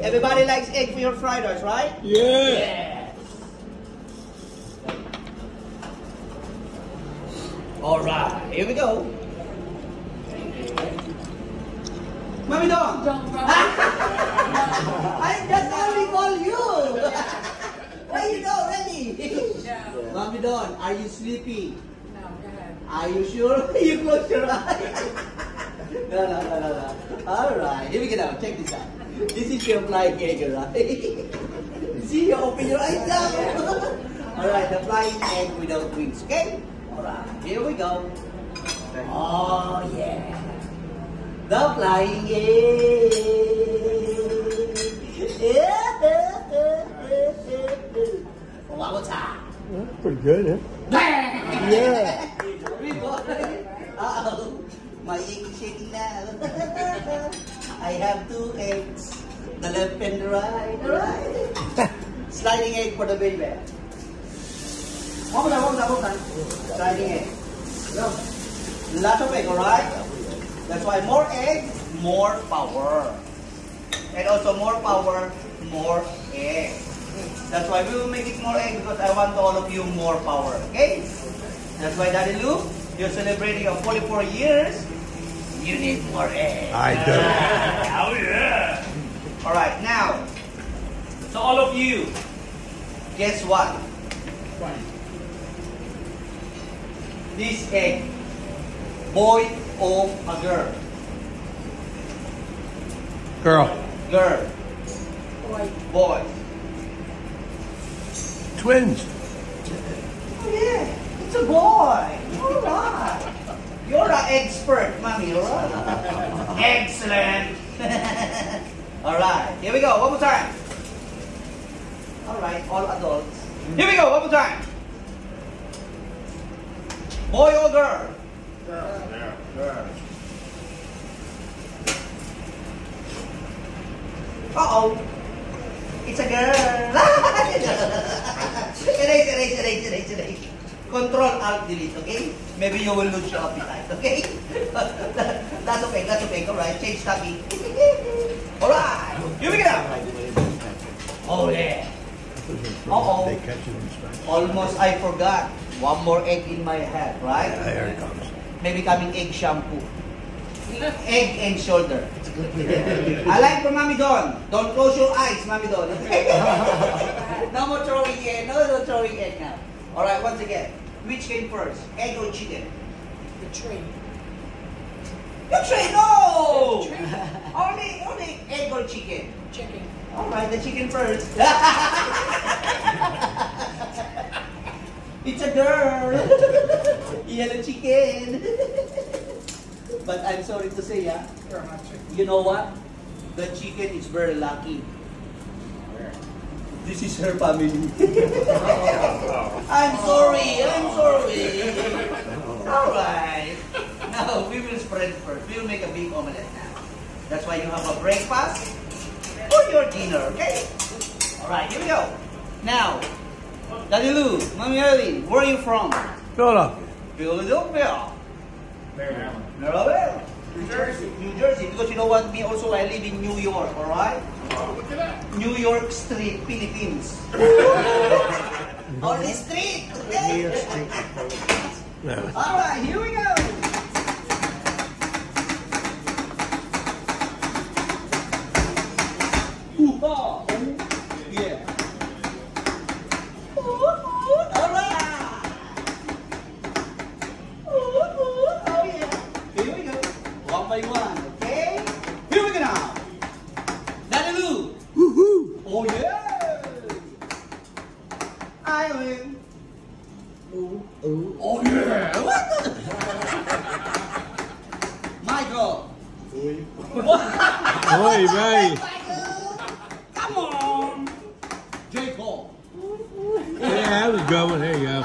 Everybody likes egg for your fried rice, right? Yeah. Alright, here we go. Mommy Don! I just only call you! Why you not ready? No. Mommy Don, are you sleepy? No, go ahead. Are you sure? You close your eyes. No. Alright, here we go now. Check this out. This is your flying egg, right? See, you open your eyes now. Alright, the flying egg without wings, okay? Alright, here we go. Oh, yeah. The flying egg. One more time. That's pretty good, huh? Yeah. Uh-oh. My egg is shaking now. I have 2 eggs. The left and the right. Alright. Sliding egg for the baby. One more time. Sliding egg. Lots of egg, alright? That's why more egg, more power. And also more power, more egg. That's why we will make it more egg because I want all of you more power. Okay? That's why Daddy Lou, you're celebrating your 44 years. You need more egg. I do. Oh yeah. Alright, now. So all of you, guess what? This egg, boy or a girl? Girl. Girl. Boy. Boy. Twins. Oh yeah, it's a boy. Alright. You're an expert, mommy, alright? Excellent. Alright, here we go, one more time. Alright, all adults. Here we go, one more time. Boy or girl? Girl. Uh-oh. It's a girl. Erase. Control Alt Delete, okay? Maybe you will lose your appetite, okay? That's okay, alright. Change topic. Alright, here we go. Oh yeah. Uh-oh. They catch it in Spanish. Almost I forgot. One more egg in my head, right? There it comes. Maybe coming egg shampoo. Egg and shoulder. I like for Mommy Don. Don't close your eyes, Mommy Don. No more throwing egg. No throwing egg now. Alright, once again. Which came first? Egg or chicken? The tree. The tray, no! The tree. Only egg or chicken? Chicken. Alright, the chicken first. It's a girl. Yellow chicken. But I'm sorry to say, yeah. You're a hot chicken. You know what? The chicken is very lucky. This is her family. I'm sorry. Alright. Now, we will spread first. We will make a big omelette now. That's why you have a breakfast or your dinner, okay? Alright, here we go. Now, Daddy Lou, Mommy Eileen, where are you from? Philadelphia. Philadelphia. Maryland. New Jersey. Because you know what? Me also, I live in New York, alright? Look at that. New York Street, Philippines. Only street, okay? Yeah. Alright, here we go. Hoo-ha. Yeah. Alright. Oh yeah. Here we go. One by one, okay? Here we go now. Daddy Lou. Woohoo! Oh yeah. I win. Oh yeah. What the? Michael. Oi, véi. Come on. Jacob. Yeah, that was a good one. There you go.